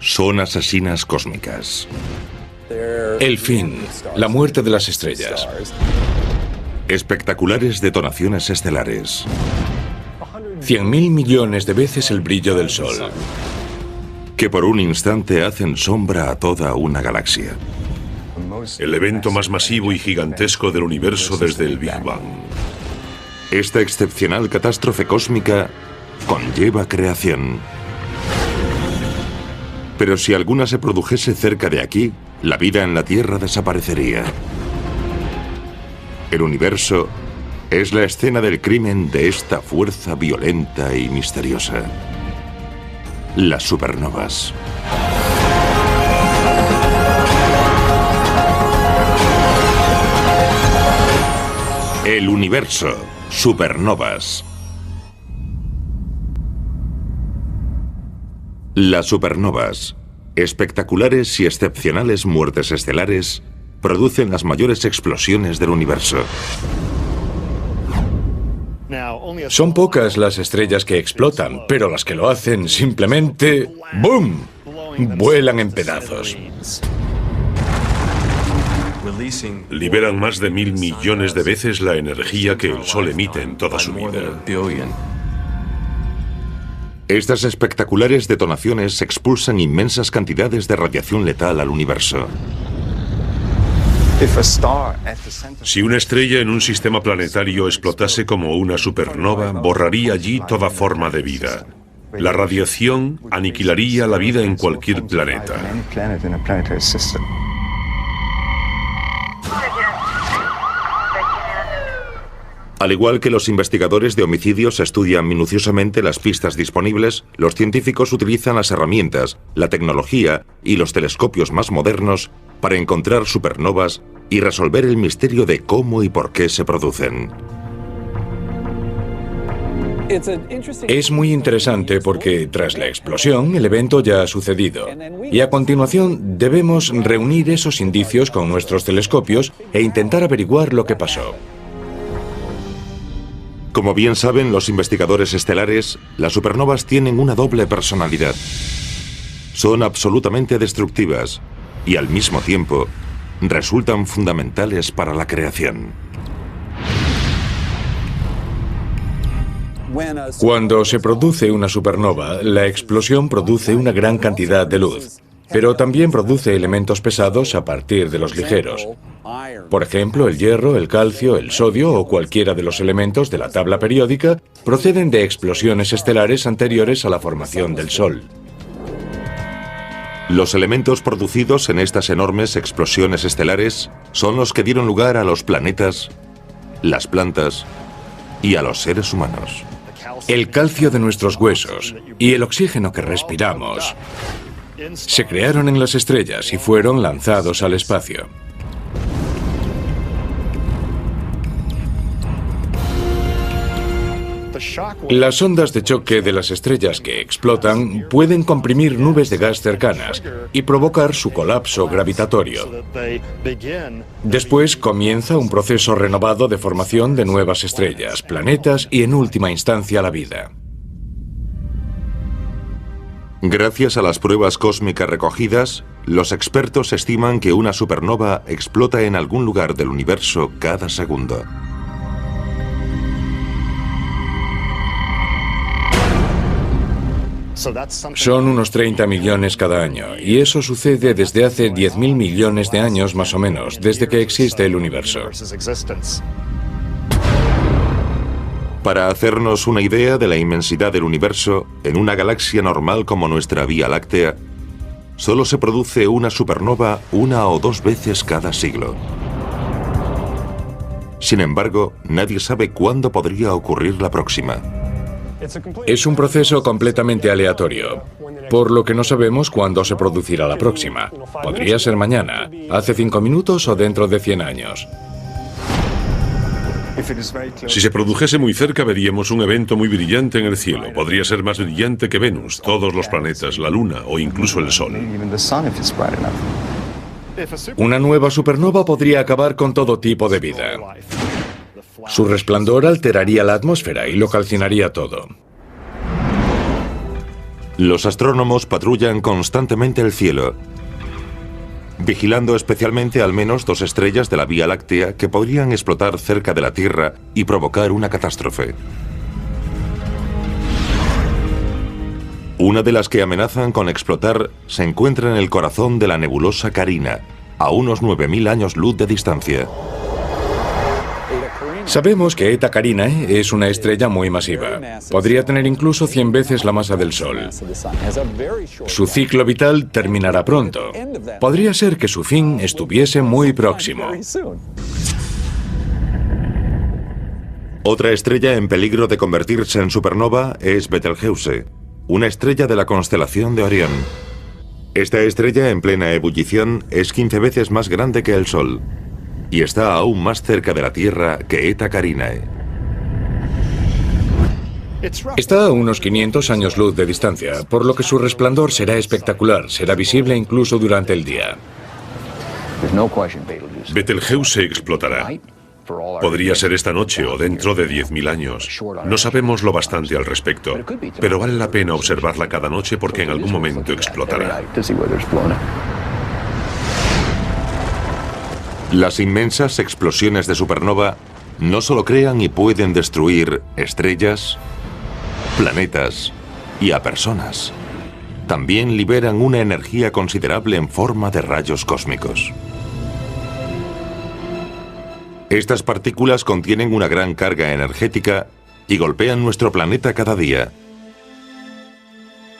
son asesinas cósmicas. El fin, la muerte de las estrellas. Espectaculares detonaciones estelares. 100.000 millones de veces el brillo del Sol. Que por un instante hacen sombra a toda una galaxia. El evento más masivo y gigantesco del universo desde el Big Bang. Esta excepcional catástrofe cósmica conlleva creación. Pero si alguna se produjese cerca de aquí, la vida en la Tierra desaparecería. El universo es la escena del crimen de esta fuerza violenta y misteriosa. Las supernovas. El universo. Supernovas. Las supernovas, espectaculares y excepcionales muertes estelares, producen las mayores explosiones del universo. Son pocas las estrellas que explotan, pero las que lo hacen simplemente ¡boom! Vuelan en pedazos. Liberan más de 1.000 millones de veces la energía que el Sol emite en toda su vida. Estas espectaculares detonaciones expulsan inmensas cantidades de radiación letal al universo. Si una estrella en un sistema planetario explotase como una supernova, borraría allí toda forma de vida. La radiación aniquilaría la vida en cualquier planeta. Al igual que los investigadores de homicidios estudian minuciosamente las pistas disponibles, los científicos utilizan las herramientas, la tecnología y los telescopios más modernos para encontrar supernovas y resolver el misterio de cómo y por qué se producen. Es muy interesante porque tras la explosión el evento ya ha sucedido y a continuación debemos reunir esos indicios con nuestros telescopios e intentar averiguar lo que pasó. Como bien saben los investigadores estelares, las supernovas tienen una doble personalidad. Son absolutamente destructivas y al mismo tiempo resultan fundamentales para la creación. Cuando se produce una supernova, la explosión produce una gran cantidad de luz, pero también produce elementos pesados a partir de los ligeros. Por ejemplo, el hierro, el calcio, el sodio o cualquiera de los elementos de la tabla periódica proceden de explosiones estelares anteriores a la formación del Sol. Los elementos producidos en estas enormes explosiones estelares son los que dieron lugar a los planetas, las plantas y a los seres humanos. El calcio de nuestros huesos y el oxígeno que respiramos se crearon en las estrellas y fueron lanzados al espacio. Las ondas de choque de las estrellas que explotan pueden comprimir nubes de gas cercanas y provocar su colapso gravitatorio. Después comienza un proceso renovado de formación de nuevas estrellas, planetas y en última instancia la vida. Gracias a las pruebas cósmicas recogidas, los expertos estiman que una supernova explota en algún lugar del universo cada segundo. Son unos 30 millones cada año, y eso sucede desde hace 10.000 millones de años más o menos, desde que existe el universo. Para hacernos una idea de la inmensidad del universo, en una galaxia normal como nuestra Vía Láctea, solo se produce una supernova 1 o 2 veces cada siglo. Sin embargo, nadie sabe cuándo podría ocurrir la próxima. Es un proceso completamente aleatorio, por lo que no sabemos cuándo se producirá la próxima. Podría ser mañana, hace 5 minutos o dentro de 100 años. Si se produjese muy cerca, veríamos un evento muy brillante en el cielo. Podría ser más brillante que Venus, todos los planetas, la Luna o incluso el Sol. Una nueva supernova podría acabar con todo tipo de vida. Su resplandor alteraría la atmósfera y lo calcinaría todo. Los astrónomos patrullan constantemente el cielo, vigilando especialmente al menos 2 estrellas de la Vía Láctea que podrían explotar cerca de la Tierra y provocar una catástrofe. Una de las que amenazan con explotar se encuentra en el corazón de la nebulosa Carina, a unos 9.000 años luz de distancia. Sabemos que Eta Carinae es una estrella muy masiva. Podría tener incluso 100 veces la masa del Sol. Su ciclo vital terminará pronto. Podría ser que su fin estuviese muy próximo. Otra estrella en peligro de convertirse en supernova es Betelgeuse, una estrella de la constelación de Orión. Esta estrella en plena ebullición es 15 veces más grande que el Sol y está aún más cerca de la Tierra que Eta Carinae. Está a unos 500 años luz de distancia, por lo que su resplandor será espectacular, será visible incluso durante el día. Betelgeuse explotará. Podría ser esta noche o dentro de 10.000 años. No sabemos lo bastante al respecto, pero vale la pena observarla cada noche porque en algún momento explotará. Las inmensas explosiones de supernova no solo crean y pueden destruir estrellas, planetas y a personas. También liberan una energía considerable en forma de rayos cósmicos. Estas partículas contienen una gran carga energética y golpean nuestro planeta cada día.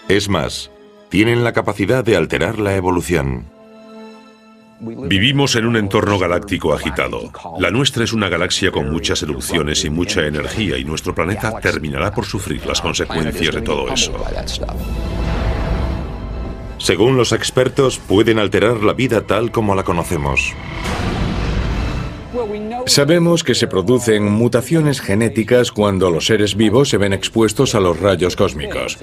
Es más, tienen la capacidad de alterar la evolución. Vivimos en un entorno galáctico agitado. La nuestra es una galaxia con muchas erupciones y mucha energía y nuestro planeta terminará por sufrir las consecuencias de todo eso. Según los expertos, pueden alterar la vida tal como la conocemos. Sabemos que se producen mutaciones genéticas cuando los seres vivos se ven expuestos a los rayos cósmicos.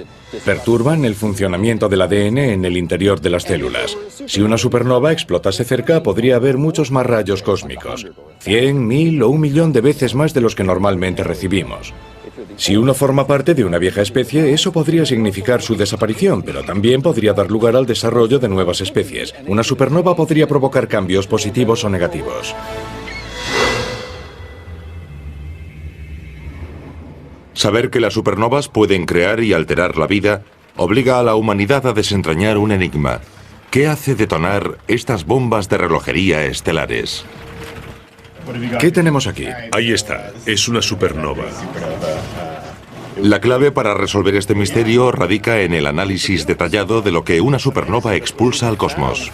Perturban el funcionamiento del ADN en el interior de las células. Si una supernova explotase cerca, podría haber muchos más rayos cósmicos. 100, 1000 o 1 millón de veces más de los que normalmente recibimos. Si uno forma parte de una vieja especie, eso podría significar su desaparición, pero también podría dar lugar al desarrollo de nuevas especies. Una supernova podría provocar cambios positivos o negativos. Saber que las supernovas pueden crear y alterar la vida obliga a la humanidad a desentrañar un enigma. ¿Qué hace detonar estas bombas de relojería estelares? ¿Qué tenemos aquí? Ahí está, es una supernova. La clave para resolver este misterio radica en el análisis detallado de lo que una supernova expulsa al cosmos.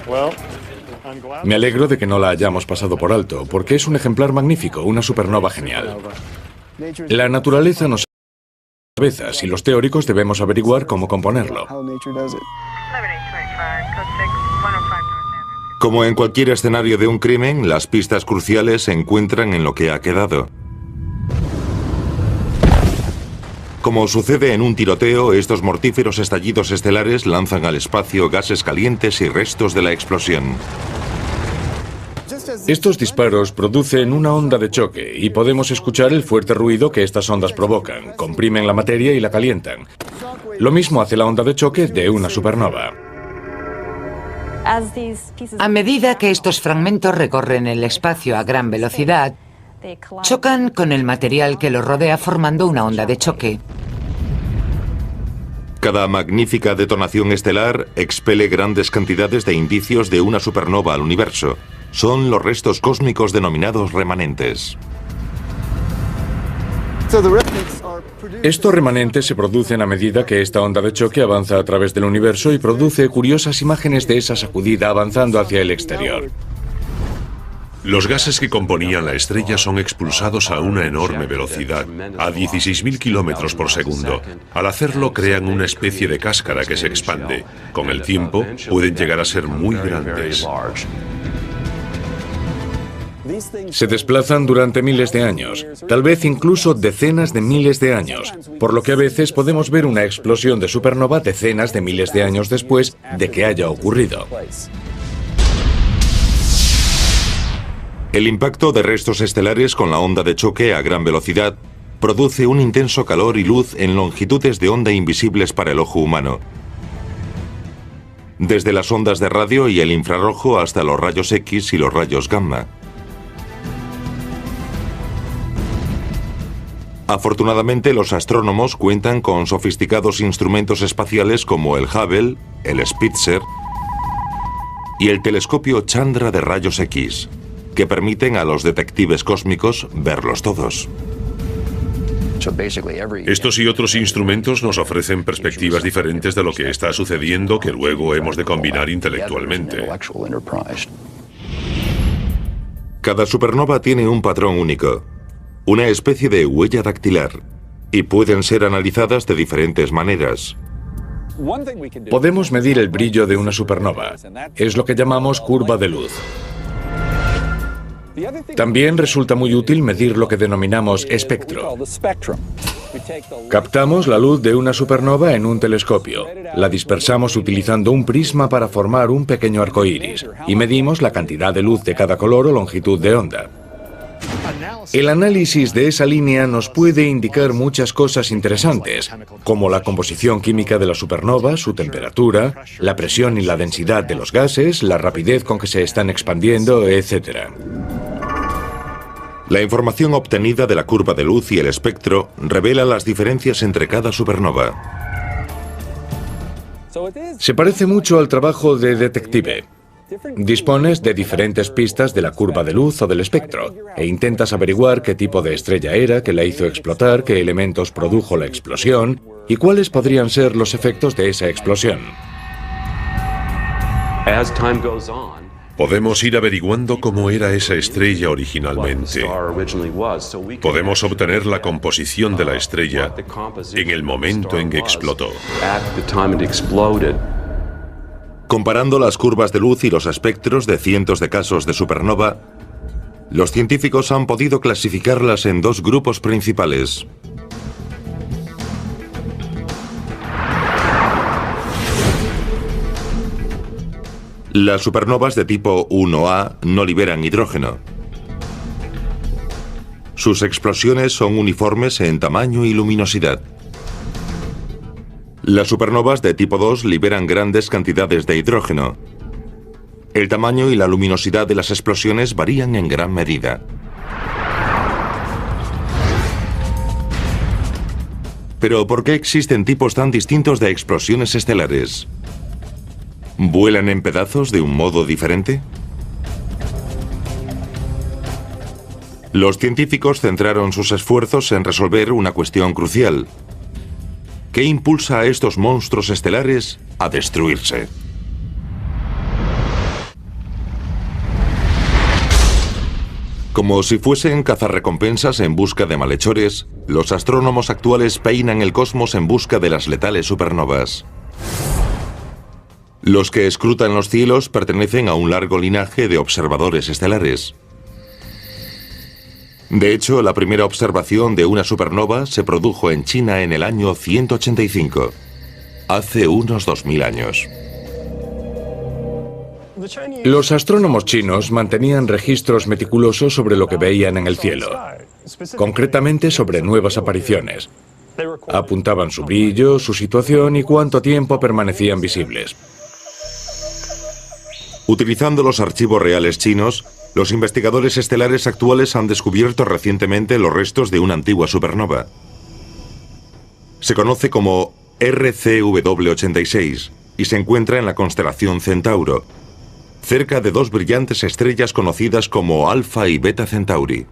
Me alegro de que no la hayamos pasado por alto, porque es un ejemplar magnífico, una supernova genial. La naturaleza nos cabezas y los teóricos debemos averiguar cómo componerlo. Como en cualquier escenario de un crimen, las pistas cruciales se encuentran en lo que ha quedado. Como sucede en un tiroteo, estos mortíferos estallidos estelares lanzan al espacio gases calientes y restos de la explosión. Estos disparos producen una onda de choque y podemos escuchar el fuerte ruido que estas ondas provocan. Comprimen la materia y la calientan. Lo mismo hace la onda de choque de una supernova. A medida que estos fragmentos recorren el espacio a gran velocidad, chocan con el material que los rodea formando una onda de choque. Cada magnífica detonación estelar expele grandes cantidades de indicios de una supernova al universo. Son los restos cósmicos denominados remanentes. Estos remanentes se producen a medida que esta onda de choque avanza a través del universo y produce curiosas imágenes de esa sacudida avanzando hacia el exterior. Los gases que componían la estrella son expulsados a una enorme velocidad, a 16.000 kilómetros por segundo. Al hacerlo crean una especie de cáscara que se expande. Con el tiempo pueden llegar a ser muy grandes. Se desplazan durante miles de años, tal vez incluso decenas de miles de años, por lo que a veces podemos ver una explosión de supernova decenas de miles de años después de que haya ocurrido. El impacto de restos estelares con la onda de choque a gran velocidad produce un intenso calor y luz en longitudes de onda invisibles para el ojo humano. desde las ondas de radio y el infrarrojo hasta los rayos X y los rayos gamma. Afortunadamente, los astrónomos cuentan con sofisticados instrumentos espaciales como el Hubble, el Spitzer y el telescopio Chandra de rayos X, que permiten a los detectives cósmicos verlos todos. Estos y otros instrumentos nos ofrecen perspectivas diferentes de lo que está sucediendo que luego hemos de combinar intelectualmente. Cada supernova tiene un patrón único, una especie de huella dactilar, y pueden ser analizadas de diferentes maneras. Podemos medir el brillo de una supernova. Es lo que llamamos curva de luz. También resulta muy útil medir lo que denominamos espectro. Captamos la luz de una supernova en un telescopio, la dispersamos utilizando un prisma para formar un pequeño arco iris y medimos la cantidad de luz de cada color o longitud de onda. El análisis de esa línea nos puede indicar muchas cosas interesantes, como la composición química de la supernova, su temperatura, la presión y la densidad de los gases, la rapidez con que se están expandiendo, etc. La información obtenida de la curva de luz y el espectro revela las diferencias entre cada supernova. Se parece mucho al trabajo de detective. Dispones de diferentes pistas de la curva de luz o del espectro e intentas averiguar qué tipo de estrella era, qué la hizo explotar, qué elementos produjo la explosión y cuáles podrían ser los efectos de esa explosión. Podemos ir averiguando cómo era esa estrella originalmente. Podemos obtener la composición de la estrella en el momento en que explotó. Comparando las curvas de luz y los espectros de cientos de casos de supernova, los científicos han podido clasificarlas en dos grupos principales. Las supernovas de tipo 1A no liberan hidrógeno. Sus explosiones son uniformes en tamaño y luminosidad. Las supernovas de tipo 2 liberan grandes cantidades de hidrógeno. El tamaño y la luminosidad de las explosiones varían en gran medida. Pero ¿por qué existen tipos tan distintos de explosiones estelares? ¿Vuelan en pedazos de un modo diferente? Los científicos centraron sus esfuerzos en resolver una cuestión crucial. ¿Qué impulsa a estos monstruos estelares a destruirse? Como si fuesen cazarrecompensas en busca de malhechores, los astrónomos actuales peinan el cosmos en busca de las letales supernovas. Los que escrutan los cielos pertenecen a un largo linaje de observadores estelares. De hecho, la primera observación de una supernova se produjo en China en el año 185, hace unos 2000 años. Los astrónomos chinos mantenían registros meticulosos sobre lo que veían en el cielo, concretamente sobre nuevas apariciones. Apuntaban su brillo, su situación y cuánto tiempo permanecían visibles. Utilizando los archivos reales chinos, los investigadores estelares actuales han descubierto recientemente los restos de una antigua supernova. Se conoce como RCW86 y se encuentra en la constelación Centauro, cerca de dos brillantes estrellas conocidas como Alfa y Beta Centauri.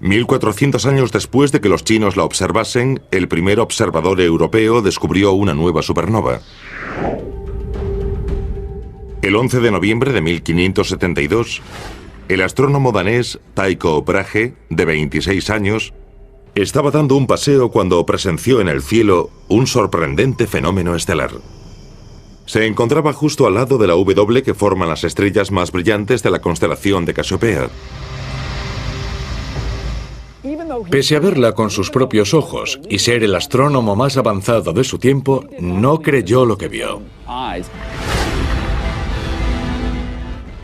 1400 años después de que los chinos la observasen, el primer observador europeo descubrió una nueva supernova. El 11 de noviembre de 1572, el astrónomo danés Tycho Brahe, de 26 años, estaba dando un paseo cuando presenció en el cielo un sorprendente fenómeno estelar. Se encontraba justo al lado de la W que forman las estrellas más brillantes de la constelación de Casiopea. Pese a verla con sus propios ojos y ser el astrónomo más avanzado de su tiempo, no creyó lo que vio.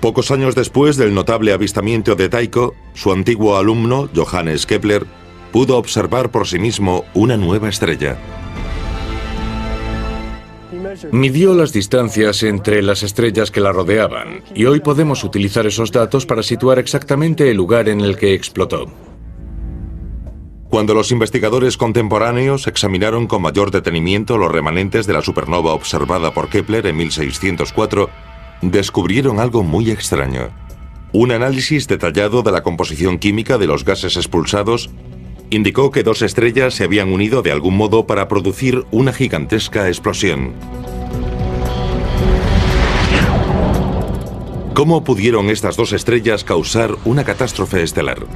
Pocos años después del notable avistamiento de Tycho, su antiguo alumno, Johannes Kepler, pudo observar por sí mismo una nueva estrella. Midió las distancias entre las estrellas que la rodeaban, y hoy podemos utilizar esos datos para situar exactamente el lugar en el que explotó. Cuando los investigadores contemporáneos examinaron con mayor detenimiento los remanentes de la supernova observada por Kepler en 1604, descubrieron algo muy extraño. Un análisis detallado de la composición química de los gases expulsados indicó que dos estrellas se habían unido de algún modo para producir una gigantesca explosión. ¿Cómo pudieron estas dos estrellas causar una catástrofe estelar?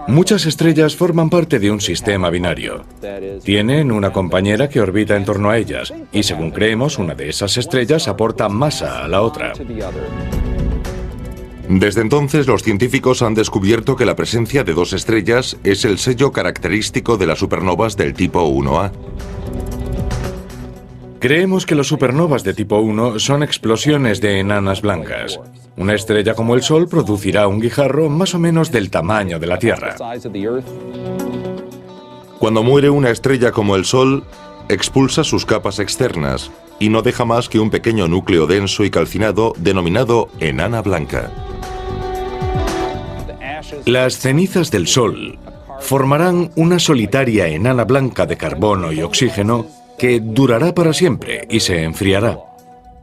Muchas estrellas forman parte de un sistema binario. Tienen una compañera que orbita en torno a ellas, y según creemos, una de esas estrellas aporta masa a la otra. Desde entonces, los científicos han descubierto que la presencia de dos estrellas es el sello característico de las supernovas del tipo 1A. Creemos que las supernovas de tipo 1 son explosiones de enanas blancas. Una estrella como el Sol producirá un guijarro más o menos del tamaño de la Tierra. Cuando muere una estrella como el Sol, expulsa sus capas externas y no deja más que un pequeño núcleo denso y calcinado denominado enana blanca. Las cenizas del Sol formarán una solitaria enana blanca de carbono y oxígeno que durará para siempre y se enfriará.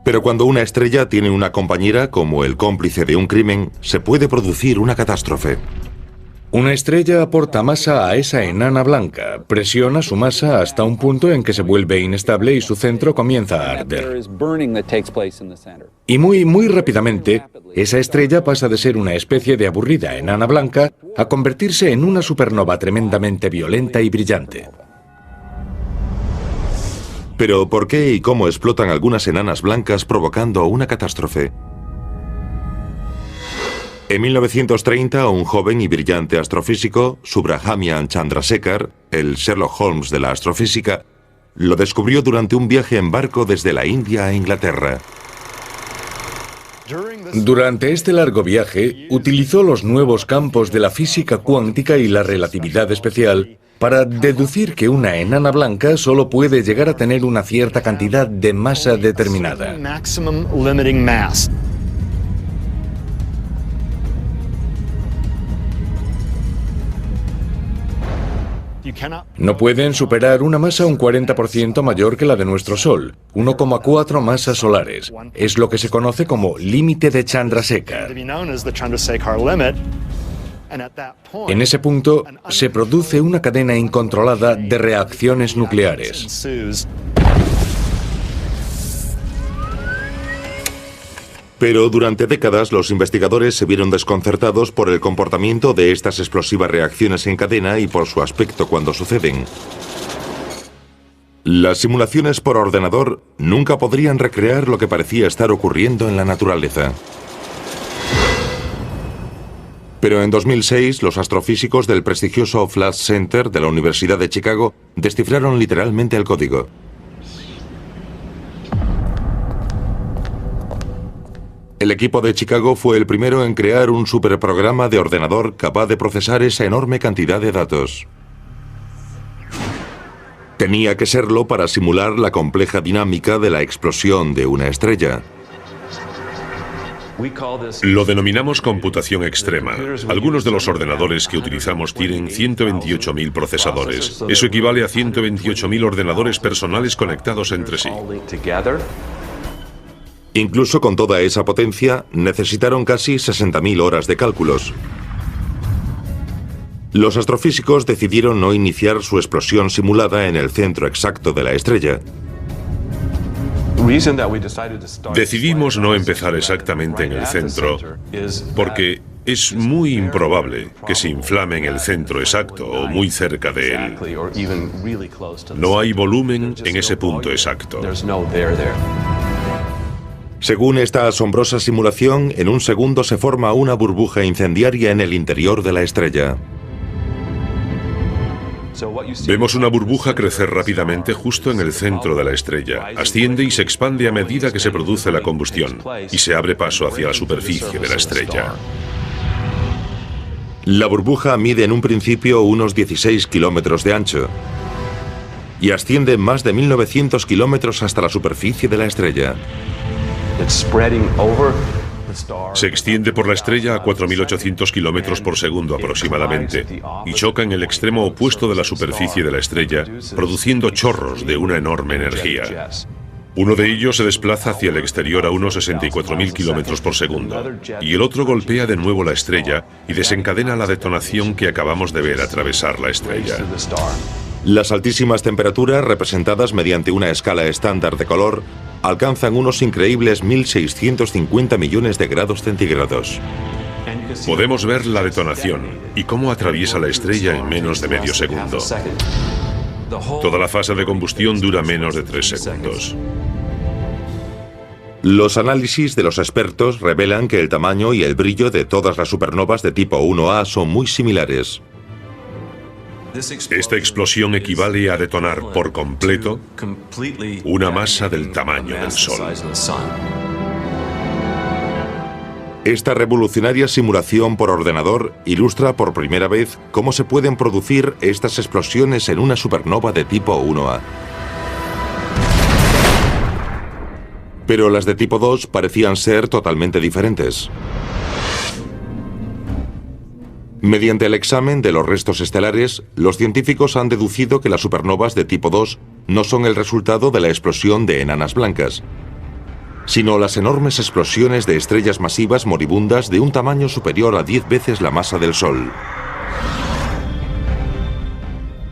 Pero cuando una estrella tiene una compañera como el cómplice de un crimen, se puede producir una catástrofe. Una estrella aporta masa a esa enana blanca, presiona su masa hasta un punto en que se vuelve inestable y su centro comienza a arder. Y muy rápidamente, esa estrella pasa de ser una especie de aburrida enana blanca a convertirse en una supernova tremendamente violenta y brillante. Pero ¿por qué y cómo explotan algunas enanas blancas provocando una catástrofe? En 1930, un joven y brillante astrofísico, Subrahmanyam Chandrasekhar, el Sherlock Holmes de la astrofísica, lo descubrió durante un viaje en barco desde la India a Inglaterra. Durante este largo viaje, utilizó los nuevos campos de la física cuántica y la relatividad especial para deducir que una enana blanca solo puede llegar a tener una cierta cantidad de masa determinada. No pueden superar una masa un 40% mayor que la de nuestro Sol, 1,4 masas solares. Es lo que se conoce como límite de Chandrasekhar. En ese punto, se produce una cadena incontrolada de reacciones nucleares. Pero durante décadas los investigadores se vieron desconcertados por el comportamiento de estas explosivas reacciones en cadena y por su aspecto cuando suceden. Las simulaciones por ordenador nunca podrían recrear lo que parecía estar ocurriendo en la naturaleza. Pero en 2006, los astrofísicos del prestigioso Flash Center de la Universidad de Chicago descifraron literalmente el código. El equipo de Chicago fue el primero en crear un superprograma de ordenador capaz de procesar esa enorme cantidad de datos. Tenía que serlo para simular la compleja dinámica de la explosión de una estrella. Lo denominamos computación extrema. Algunos de los ordenadores que utilizamos tienen 128.000 procesadores. Eso equivale a 128.000 ordenadores personales conectados entre sí. Incluso con toda esa potencia, necesitaron casi 60.000 horas de cálculos. Los astrofísicos decidieron no iniciar su explosión simulada en el centro exacto de la estrella. Decidimos no empezar exactamente en el centro, porque es muy improbable que se inflame en el centro exacto o muy cerca de él. No hay volumen en ese punto exacto. Según esta asombrosa simulación, en un segundo se forma una burbuja incendiaria en el interior de la estrella. Vemos una burbuja crecer rápidamente justo en el centro de la estrella. Asciende y se expande a medida que se produce la combustión y se abre paso hacia la superficie de la estrella. La burbuja mide en un principio unos 16 kilómetros de ancho y asciende más de 1900 kilómetros hasta la superficie de la estrella. Se extiende por la estrella a 4.800 kilómetros por segundo aproximadamente y choca en el extremo opuesto de la superficie de la estrella, produciendo chorros de una enorme energía. Uno de ellos se desplaza hacia el exterior a unos 64.000 kilómetros por segundo y el otro golpea de nuevo la estrella y desencadena la detonación que acabamos de ver atravesar la estrella. Las altísimas temperaturas, representadas mediante una escala estándar de color, alcanzan unos increíbles 1.650 millones de grados centígrados. Podemos ver la detonación y cómo atraviesa la estrella en menos de medio segundo. Toda la fase de combustión dura menos de 3 segundos. Los análisis de los expertos revelan que el tamaño y el brillo de todas las supernovas de tipo 1A son muy similares. Esta explosión equivale a detonar por completo una masa del tamaño del Sol. Esta revolucionaria simulación por ordenador ilustra por primera vez cómo se pueden producir estas explosiones en una supernova de tipo 1A. Pero las de tipo 2 parecían ser totalmente diferentes. Mediante el examen de los restos estelares, los científicos han deducido que las supernovas de tipo 2 no son el resultado de la explosión de enanas blancas, sino las enormes explosiones de estrellas masivas moribundas de un tamaño superior a 10 veces la masa del Sol.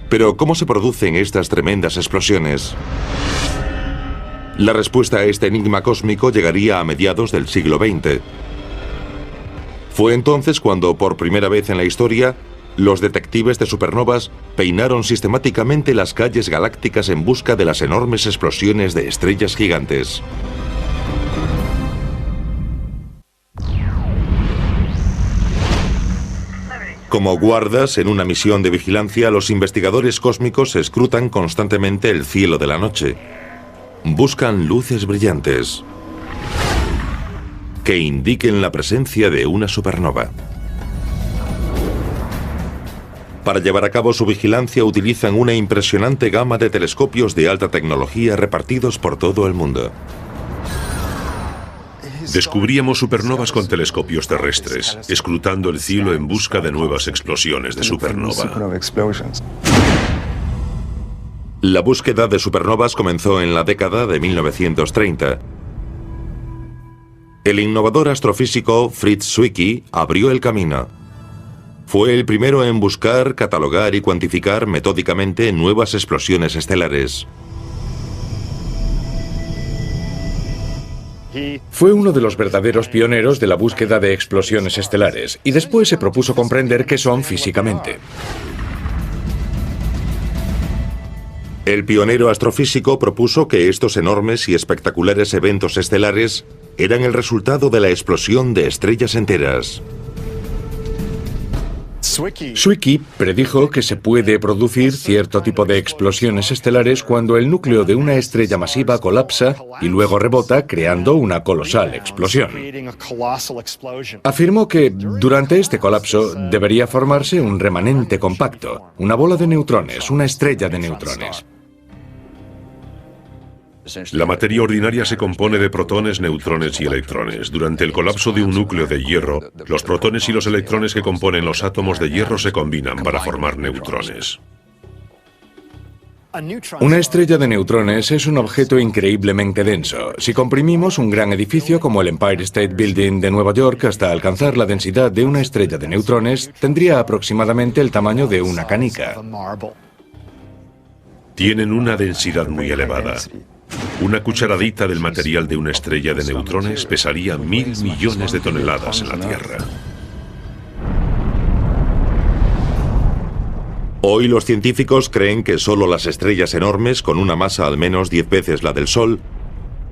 Pero, ¿cómo se producen estas tremendas explosiones? La respuesta a este enigma cósmico llegaría a mediados del siglo XX. Fue entonces cuando, por primera vez en la historia, los detectives de supernovas peinaron sistemáticamente las calles galácticas en busca de las enormes explosiones de estrellas gigantes. Como guardas en una misión de vigilancia, los investigadores cósmicos escrutan constantemente el cielo de la noche. Buscan luces brillantes que indiquen la presencia de una supernova. Para llevar a cabo su vigilancia utilizan una impresionante gama de telescopios de alta tecnología repartidos por todo el mundo. Descubríamos supernovas con telescopios terrestres, escrutando el cielo en busca de nuevas explosiones de supernova. La búsqueda de supernovas comenzó en la década de 1930. El innovador astrofísico Fritz Zwicky abrió el camino. Fue el primero en buscar, catalogar y cuantificar metódicamente nuevas explosiones estelares. Fue uno de los verdaderos pioneros de la búsqueda de explosiones estelares y después se propuso comprender qué son físicamente. El pionero astrofísico propuso que estos enormes y espectaculares eventos estelares eran el resultado de la explosión de estrellas enteras. Zwicky predijo que se puede producir cierto tipo de explosiones estelares cuando el núcleo de una estrella masiva colapsa y luego rebota, creando una colosal explosión. Afirmó que durante este colapso debería formarse un remanente compacto, una bola de neutrones, una estrella de neutrones. La materia ordinaria se compone de protones, neutrones y electrones. Durante el colapso de un núcleo de hierro, los protones y los electrones que componen los átomos de hierro se combinan para formar neutrones. Una estrella de neutrones es un objeto increíblemente denso. Si comprimimos un gran edificio como el Empire State Building de Nueva York hasta alcanzar la densidad de una estrella de neutrones, tendría aproximadamente el tamaño de una canica. Tienen una densidad muy elevada. Una cucharadita del material de una estrella de neutrones pesaría 1.000 millones de toneladas en la Tierra. Hoy los científicos creen que solo las estrellas enormes, con una masa al menos 10 veces la del Sol,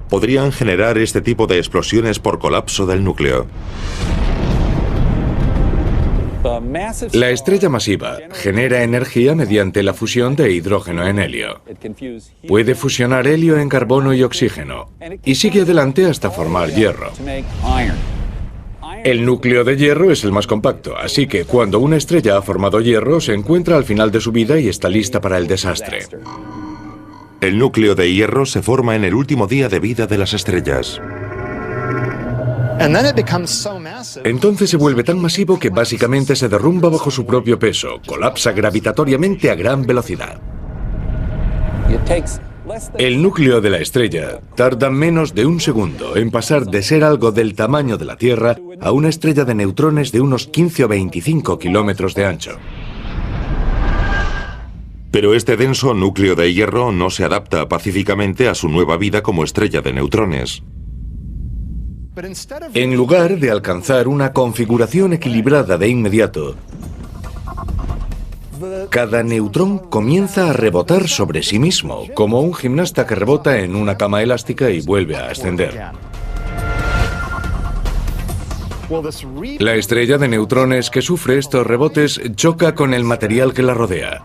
podrían generar este tipo de explosiones por colapso del núcleo. La estrella masiva genera energía mediante la fusión de hidrógeno en helio. Puede fusionar helio en carbono y oxígeno, y sigue adelante hasta formar hierro. El núcleo de hierro es el más compacto, así que cuando una estrella ha formado hierro, se encuentra al final de su vida y está lista para el desastre. El núcleo de hierro se forma en el último día de vida de las estrellas. Entonces se vuelve tan masivo que básicamente se derrumba bajo su propio peso, colapsa gravitatoriamente a gran velocidad. El núcleo de la estrella tarda menos de un segundo en pasar de ser algo del tamaño de la Tierra a una estrella de neutrones de unos 15 o 25 kilómetros de ancho. Pero este denso núcleo de hierro no se adapta pacíficamente a su nueva vida como estrella de neutrones. En lugar de alcanzar una configuración equilibrada de inmediato, cada neutrón comienza a rebotar sobre sí mismo, como un gimnasta que rebota en una cama elástica y vuelve a ascender. La estrella de neutrones que sufre estos rebotes choca con el material que la rodea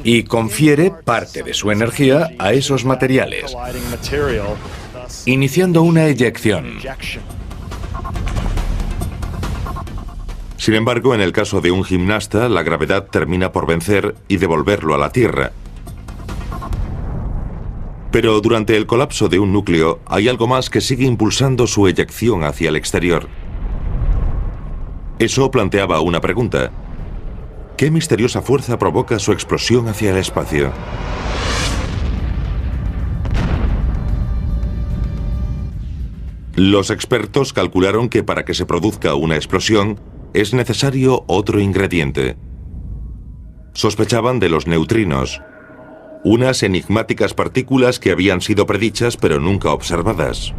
y confiere parte de su energía a esos materiales, iniciando una eyección. Sin embargo, en el caso de un gimnasta, la gravedad termina por vencer y devolverlo a la Tierra. Pero durante el colapso de un núcleo, hay algo más que sigue impulsando su eyección hacia el exterior. Eso planteaba una pregunta. ¿Qué misteriosa fuerza provoca su explosión hacia el espacio? Los expertos calcularon que para que se produzca una explosión, es necesario otro ingrediente. Sospechaban de los neutrinos, unas enigmáticas partículas que habían sido predichas pero nunca observadas.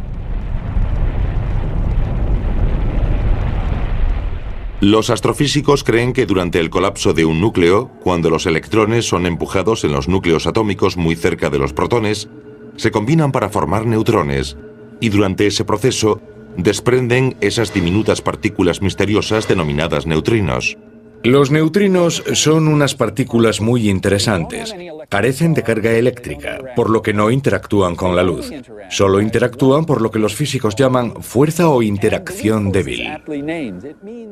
Los astrofísicos creen que durante el colapso de un núcleo, cuando los electrones son empujados en los núcleos atómicos muy cerca de los protones, se combinan para formar neutrones, y durante ese proceso desprenden esas diminutas partículas misteriosas denominadas neutrinos. Los neutrinos son unas partículas muy interesantes. Carecen de carga eléctrica, por lo que no interactúan con la luz. Solo interactúan por lo que los físicos llaman fuerza o interacción débil.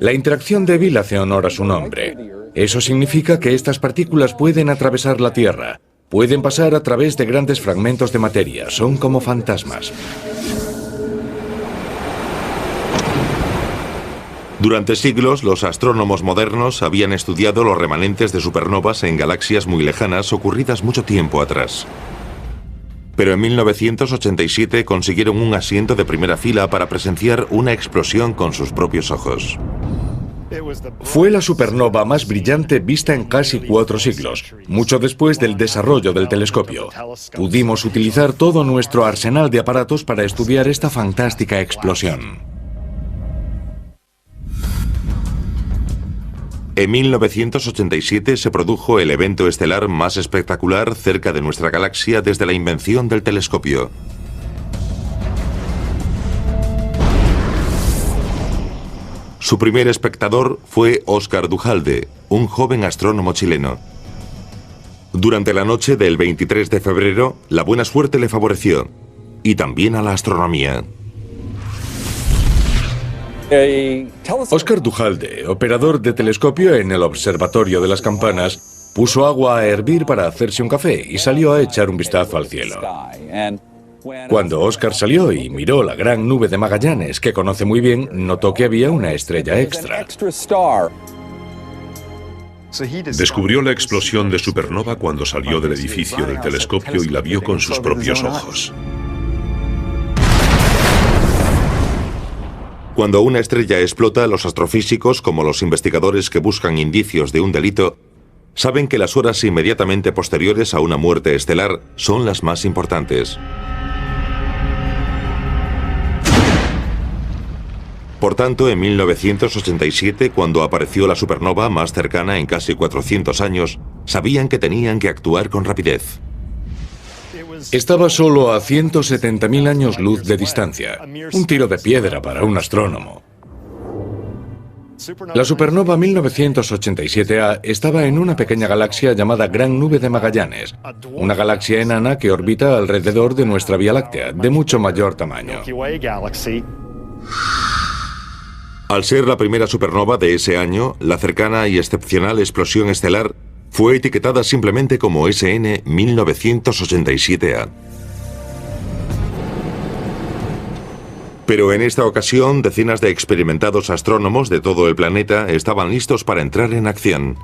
La interacción débil hace honor a su nombre. Eso significa que estas partículas pueden atravesar la Tierra, pueden pasar a través de grandes fragmentos de materia, son como fantasmas. Durante siglos, los astrónomos modernos habían estudiado los remanentes de supernovas en galaxias muy lejanas ocurridas mucho tiempo atrás. Pero en 1987 consiguieron un asiento de primera fila para presenciar una explosión con sus propios ojos. Fue la supernova más brillante vista en casi 4 siglos, mucho después del desarrollo del telescopio. Pudimos utilizar todo nuestro arsenal de aparatos para estudiar esta fantástica explosión. En 1987 se produjo el evento estelar más espectacular cerca de nuestra galaxia desde la invención del telescopio. Su primer espectador fue Óscar Duhalde, un joven astrónomo chileno. Durante la noche del 23 de febrero, la buena suerte le favoreció, y también a la astronomía. Óscar Duhalde, operador de telescopio en el Observatorio de las Campanas, puso agua a hervir para hacerse un café y salió a echar un vistazo al cielo. Cuando Óscar salió y miró la gran nube de Magallanes, que conoce muy bien, notó que había una estrella extra. Descubrió la explosión de supernova cuando salió del edificio del telescopio y la vio con sus propios ojos. Cuando una estrella explota, los astrofísicos, como los investigadores que buscan indicios de un delito, saben que las horas inmediatamente posteriores a una muerte estelar son las más importantes. Por tanto, en 1987, cuando apareció la supernova más cercana en casi 400 años, sabían que tenían que actuar con rapidez. Estaba solo a 170.000 años luz de distancia, un tiro de piedra para un astrónomo. La supernova 1987A estaba en una pequeña galaxia llamada Gran Nube de Magallanes, una galaxia enana que orbita alrededor de nuestra Vía Láctea, de mucho mayor tamaño. Al ser la primera supernova de ese año, la cercana y excepcional explosión estelar Fue etiquetada simplemente como SN 1987A. Pero en esta ocasión, decenas de experimentados astrónomos de todo el planeta estaban listos para entrar en acción.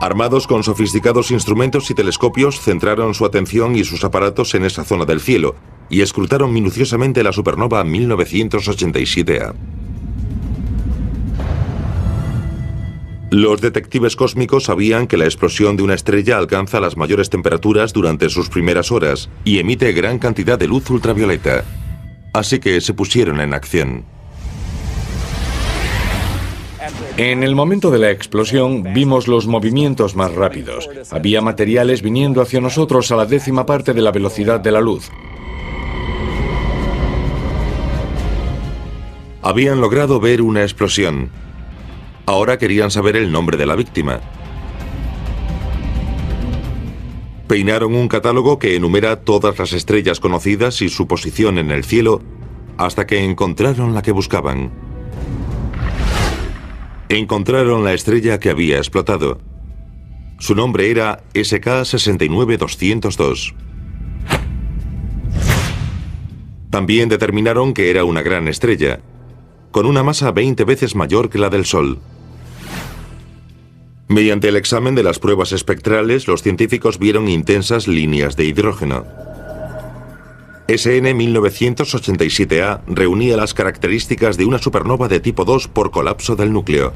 Armados con sofisticados instrumentos y telescopios, centraron su atención y sus aparatos en esa zona del cielo y escrutaron minuciosamente la supernova 1987A. Los detectives cósmicos sabían que la explosión de una estrella alcanza las mayores temperaturas durante sus primeras horas y emite gran cantidad de luz ultravioleta. Así que se pusieron en acción. En el momento de la explosión vimos los movimientos más rápidos. Había materiales viniendo hacia nosotros a la 10ª parte de la velocidad de la luz. Habían logrado ver una explosión. Ahora querían saber el nombre de la víctima. Peinaron un catálogo que enumera todas las estrellas conocidas y su posición en el cielo hasta que encontraron la que buscaban. Encontraron la estrella que había explotado. Su nombre era SK69202. También determinaron que era una gran estrella, con una masa 20 veces mayor que la del Sol. Mediante el examen de las pruebas espectrales, los científicos vieron intensas líneas de hidrógeno. SN 1987A reunía las características de una supernova de tipo 2 por colapso del núcleo.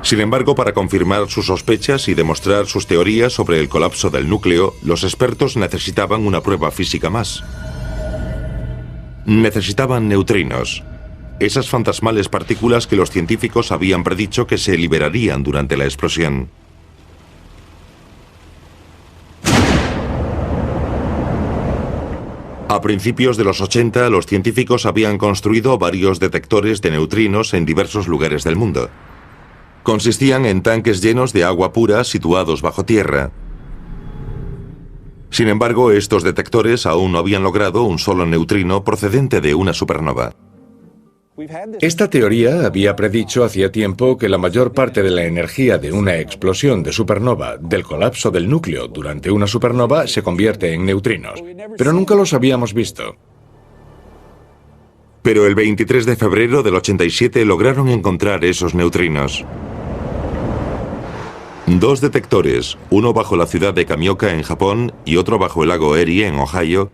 Sin embargo, para confirmar sus sospechas y demostrar sus teorías sobre el colapso del núcleo, los expertos necesitaban una prueba física más. Necesitaban neutrinos, esas fantasmales partículas que los científicos habían predicho que se liberarían durante la explosión. A principios de los 80, los científicos habían construido varios detectores de neutrinos en diversos lugares del mundo. Consistían en tanques llenos de agua pura situados bajo tierra. Sin embargo, estos detectores aún no habían logrado un solo neutrino procedente de una supernova. Esta teoría había predicho hacía tiempo que la mayor parte de la energía de una explosión de supernova, del colapso del núcleo durante una supernova, se convierte en neutrinos, pero nunca los habíamos visto. Pero el 23 de febrero del 87 lograron encontrar esos neutrinos. Dos detectores, uno bajo la ciudad de Kamioka en Japón y otro bajo el lago Erie en Ohio,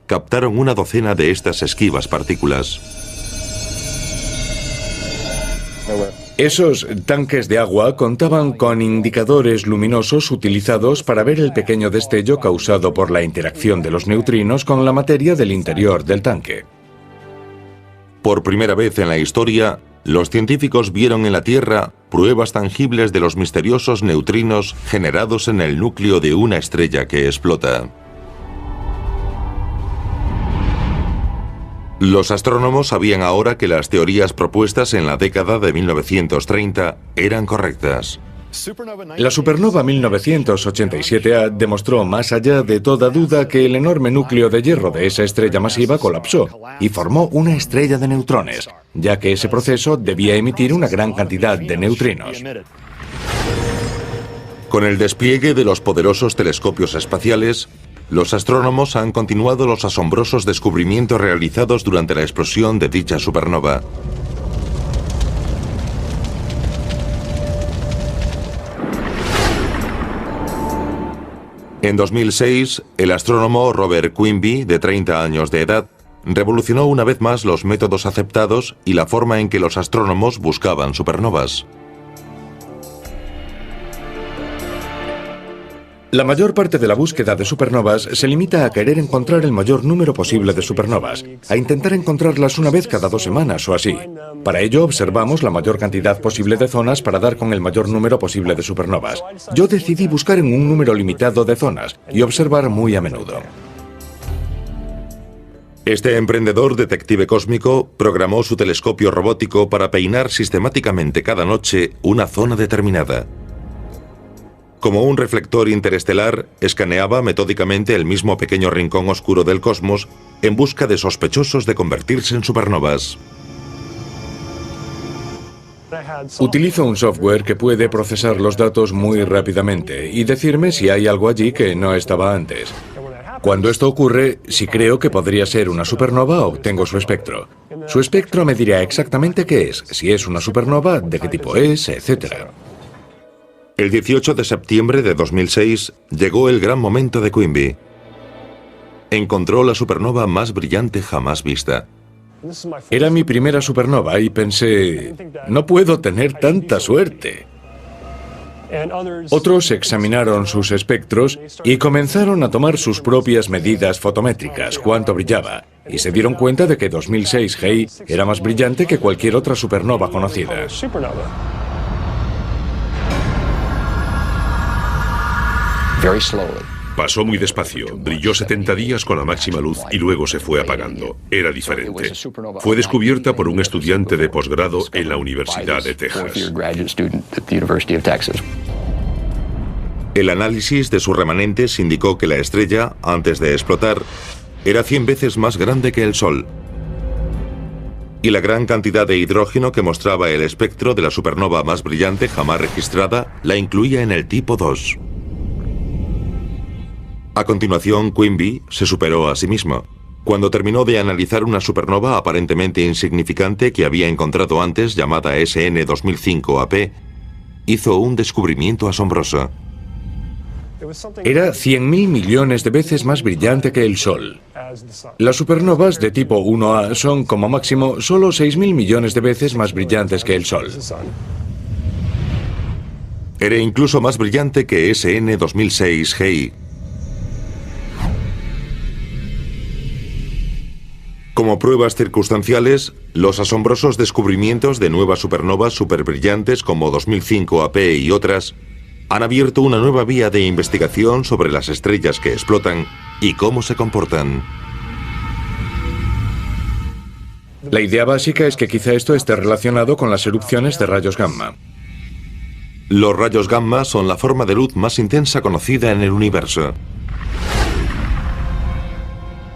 captaron una docena de estas esquivas partículas. Esos tanques de agua contaban con indicadores luminosos utilizados para ver el pequeño destello causado por la interacción de los neutrinos con la materia del interior del tanque. Por primera vez en la historia, los científicos vieron en la Tierra pruebas tangibles de los misteriosos neutrinos generados en el núcleo de una estrella que explota. Los astrónomos sabían ahora que las teorías propuestas en la década de 1930 eran correctas. La supernova 1987A demostró más allá de toda duda que el enorme núcleo de hierro de esa estrella masiva colapsó y formó una estrella de neutrones, ya que ese proceso debía emitir una gran cantidad de neutrinos. Con el despliegue de los poderosos telescopios espaciales, los astrónomos han continuado los asombrosos descubrimientos realizados durante la explosión de dicha supernova. En 2006, el astrónomo Robert Quimby, de 30 años de edad, revolucionó una vez más los métodos aceptados y la forma en que los astrónomos buscaban supernovas. La mayor parte de la búsqueda de supernovas se limita a querer encontrar el mayor número posible de supernovas, a intentar encontrarlas una vez cada 2 semanas o así. Para ello observamos la mayor cantidad posible de zonas para dar con el mayor número posible de supernovas. Yo decidí buscar en un número limitado de zonas y observar muy a menudo. Este emprendedor detective cósmico programó su telescopio robótico para peinar sistemáticamente cada noche una zona determinada. Como un reflector interestelar, escaneaba metódicamente el mismo pequeño rincón oscuro del cosmos en busca de sospechosos de convertirse en supernovas. Utilizo un software que puede procesar los datos muy rápidamente y decirme si hay algo allí que no estaba antes. Cuando esto ocurre, si creo que podría ser una supernova, obtengo su espectro. Su espectro me dirá exactamente qué es, si es una supernova, de qué tipo es, etc. El 18 de septiembre de 2006 llegó el gran momento de Quimby. Encontró la supernova más brillante jamás vista. Era mi primera supernova y pensé, no puedo tener tanta suerte. Otros examinaron sus espectros y comenzaron a tomar sus propias medidas fotométricas, cuánto brillaba, y se dieron cuenta de que 2006 He era más brillante que cualquier otra supernova conocida. Pasó muy despacio, brilló 70 días con la máxima luz y luego se fue apagando. Era diferente. Fue descubierta por un estudiante de posgrado en la Universidad de Texas. El análisis de sus remanentes indicó que la estrella, antes de explotar, era 100 veces más grande que el Sol. Y la gran cantidad de hidrógeno que mostraba el espectro de la supernova más brillante jamás registrada la incluía en el tipo 2. A continuación, Quimby se superó a sí mismo. Cuando terminó de analizar una supernova aparentemente insignificante que había encontrado antes, llamada SN 2005 AP, hizo un descubrimiento asombroso. Era 100.000 millones de veces más brillante que el Sol. Las supernovas de tipo 1A son, como máximo, solo 6.000 millones de veces más brillantes que el Sol. Era incluso más brillante que SN 2006 He. Como pruebas circunstanciales, los asombrosos descubrimientos de nuevas supernovas superbrillantes como 2005 AP y otras han abierto una nueva vía de investigación sobre las estrellas que explotan y cómo se comportan. La idea básica es que quizá esto esté relacionado con las erupciones de rayos gamma. Los rayos gamma son la forma de luz más intensa conocida en el universo.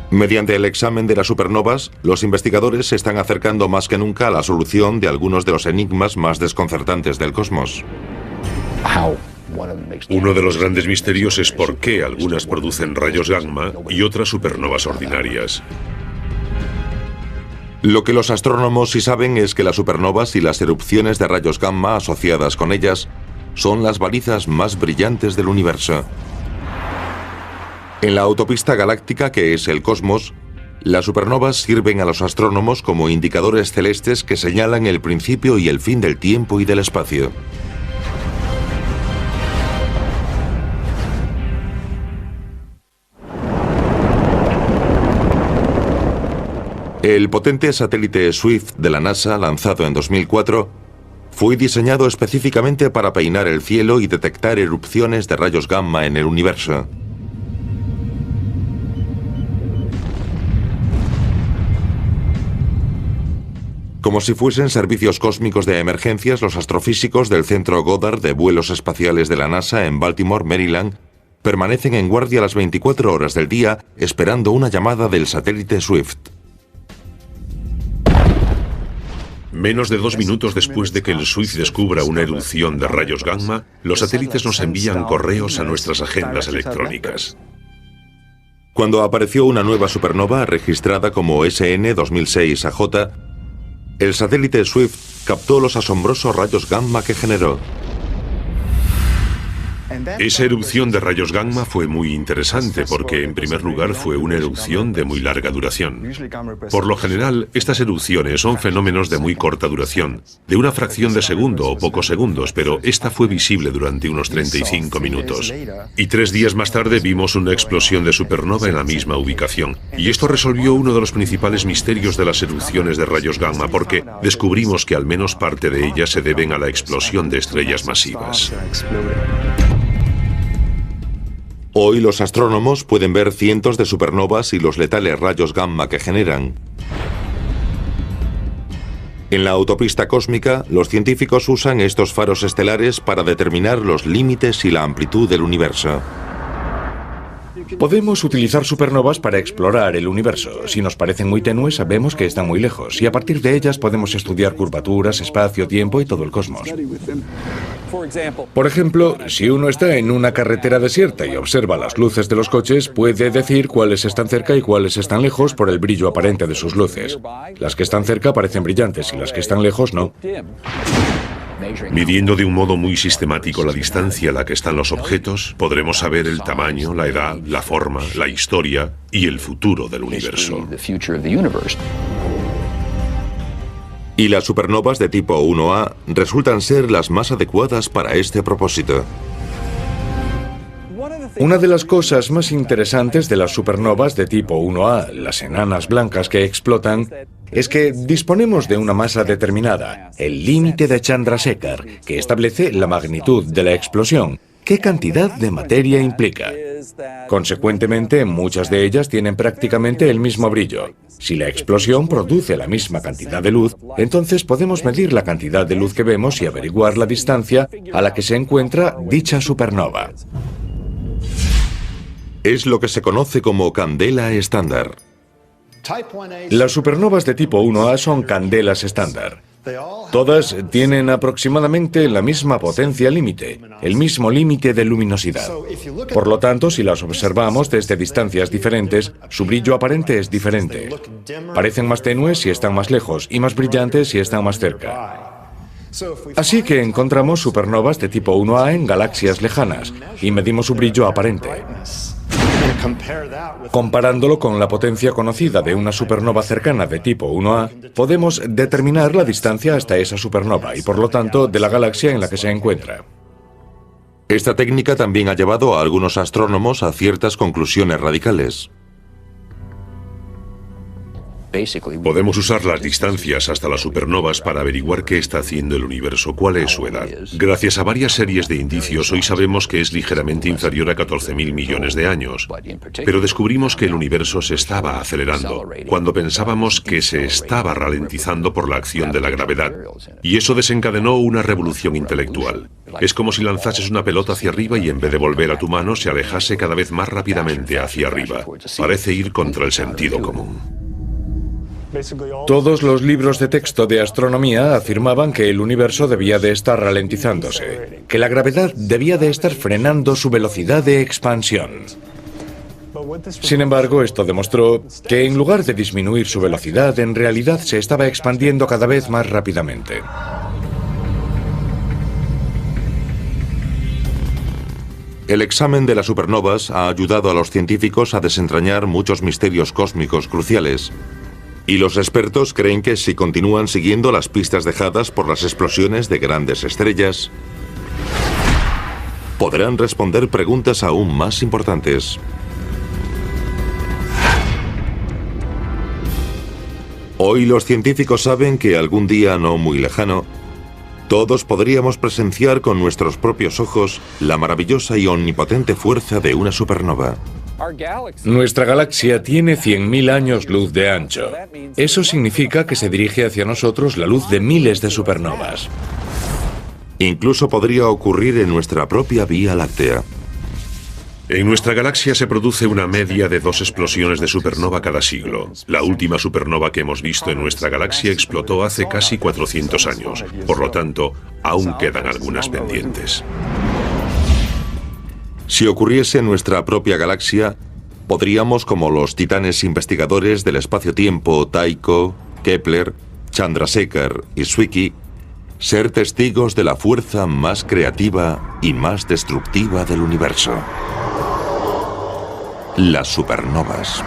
Mediante el examen de las supernovas, los investigadores se están acercando más que nunca a la solución de algunos de los enigmas más desconcertantes del cosmos. Uno de los grandes misterios es por qué algunas producen rayos gamma y otras supernovas ordinarias. Lo que los astrónomos sí saben es que las supernovas y las erupciones de rayos gamma asociadas con ellas son las balizas más brillantes del universo. En la autopista galáctica que es el cosmos, las supernovas sirven a los astrónomos como indicadores celestes que señalan el principio y el fin del tiempo y del espacio. El potente satélite Swift de la NASA, lanzado en 2004, fue diseñado específicamente para peinar el cielo y detectar erupciones de rayos gamma en el universo. Como si fuesen servicios cósmicos de emergencias, los astrofísicos del Centro Goddard de Vuelos Espaciales de la NASA en Baltimore, Maryland, permanecen en guardia las 24 horas del día esperando una llamada del satélite Swift. Menos de 2 minutos después de que el Swift descubra una erupción de rayos gamma, los satélites nos envían correos a nuestras agendas electrónicas. Cuando apareció una nueva supernova registrada como SN 2006 AJ, el satélite Swift captó los asombrosos rayos gamma que generó. Esa erupción de rayos gamma fue muy interesante porque, en primer lugar, fue una erupción de muy larga duración. Por lo general, estas erupciones son fenómenos de muy corta duración, de una fracción de segundo o pocos segundos, pero esta fue visible durante unos 35 minutos. Y 3 días más tarde vimos una explosión de supernova en la misma ubicación. Y esto resolvió uno de los principales misterios de las erupciones de rayos gamma, porque descubrimos que al menos parte de ellas se deben a la explosión de estrellas masivas. Hoy los astrónomos pueden ver cientos de supernovas y los letales rayos gamma que generan. En la autopista cósmica, los científicos usan estos faros estelares para determinar los límites y la amplitud del universo. Podemos utilizar supernovas para explorar el universo. Si nos parecen muy tenues, sabemos que están muy lejos, y a partir de ellas podemos estudiar curvaturas, espacio, tiempo y todo el cosmos. Por ejemplo, si uno está en una carretera desierta y observa las luces de los coches, puede decir cuáles están cerca y cuáles están lejos por el brillo aparente de sus luces. Las que están cerca parecen brillantes y las que están lejos no. Midiendo de un modo muy sistemático la distancia a la que están los objetos, podremos saber el tamaño, la edad, la forma, la historia y el futuro del universo. Y las supernovas de tipo 1A resultan ser las más adecuadas para este propósito. Una de las cosas más interesantes de las supernovas de tipo 1A, las enanas blancas que explotan, es que disponemos de una masa determinada, el límite de Chandrasekhar, que establece la magnitud de la explosión, qué cantidad de materia implica. Consecuentemente, muchas de ellas tienen prácticamente el mismo brillo. Si la explosión produce la misma cantidad de luz, entonces podemos medir la cantidad de luz que vemos y averiguar la distancia a la que se encuentra dicha supernova. Es lo que se conoce como candela estándar. Las supernovas de tipo 1A son candelas estándar. Todas tienen aproximadamente la misma potencia límite, el mismo límite de luminosidad. Por lo tanto, si las observamos desde distancias diferentes, su brillo aparente es diferente. Parecen más tenues si están más lejos y más brillantes si están más cerca. Así que encontramos supernovas de tipo 1A en galaxias lejanas y medimos su brillo aparente. Comparándolo con la potencia conocida de una supernova cercana de tipo 1A, podemos determinar la distancia hasta esa supernova y, por lo tanto, de la galaxia en la que se encuentra. Esta técnica también ha llevado a algunos astrónomos a ciertas conclusiones radicales. Podemos usar las distancias hasta las supernovas para averiguar qué está haciendo el universo, cuál es su edad. Gracias a varias series de indicios, hoy sabemos que es ligeramente inferior a 14.000 millones de años. Pero descubrimos que el universo se estaba acelerando, cuando pensábamos que se estaba ralentizando por la acción de la gravedad. Y eso desencadenó una revolución intelectual. Es como si lanzases una pelota hacia arriba y en vez de volver a tu mano, se alejase cada vez más rápidamente hacia arriba. Parece ir contra el sentido común. Todos los libros de texto de astronomía afirmaban que el universo debía de estar ralentizándose, que la gravedad debía de estar frenando su velocidad de expansión. Sin embargo, esto demostró que en lugar de disminuir su velocidad, en realidad se estaba expandiendo cada vez más rápidamente. El examen de las supernovas ha ayudado a los científicos a desentrañar muchos misterios cósmicos cruciales. Y los expertos creen que si continúan siguiendo las pistas dejadas por las explosiones de grandes estrellas, podrán responder preguntas aún más importantes. Hoy los científicos saben que algún día no muy lejano, todos podríamos presenciar con nuestros propios ojos la maravillosa y omnipotente fuerza de una supernova. Nuestra galaxia tiene 100.000 años luz de ancho. Eso significa que se dirige hacia nosotros la luz de miles de supernovas. Incluso podría ocurrir en nuestra propia Vía Láctea. En nuestra galaxia se produce una media de 2 explosiones de supernova cada siglo. La última supernova que hemos visto en nuestra galaxia explotó hace casi 400 años. Por lo tanto, aún quedan algunas pendientes. Si ocurriese en nuestra propia galaxia, podríamos, como los titanes investigadores del espacio-tiempo Tycho, Kepler, Chandrasekhar y Zwicky, ser testigos de la fuerza más creativa y más destructiva del universo: las supernovas.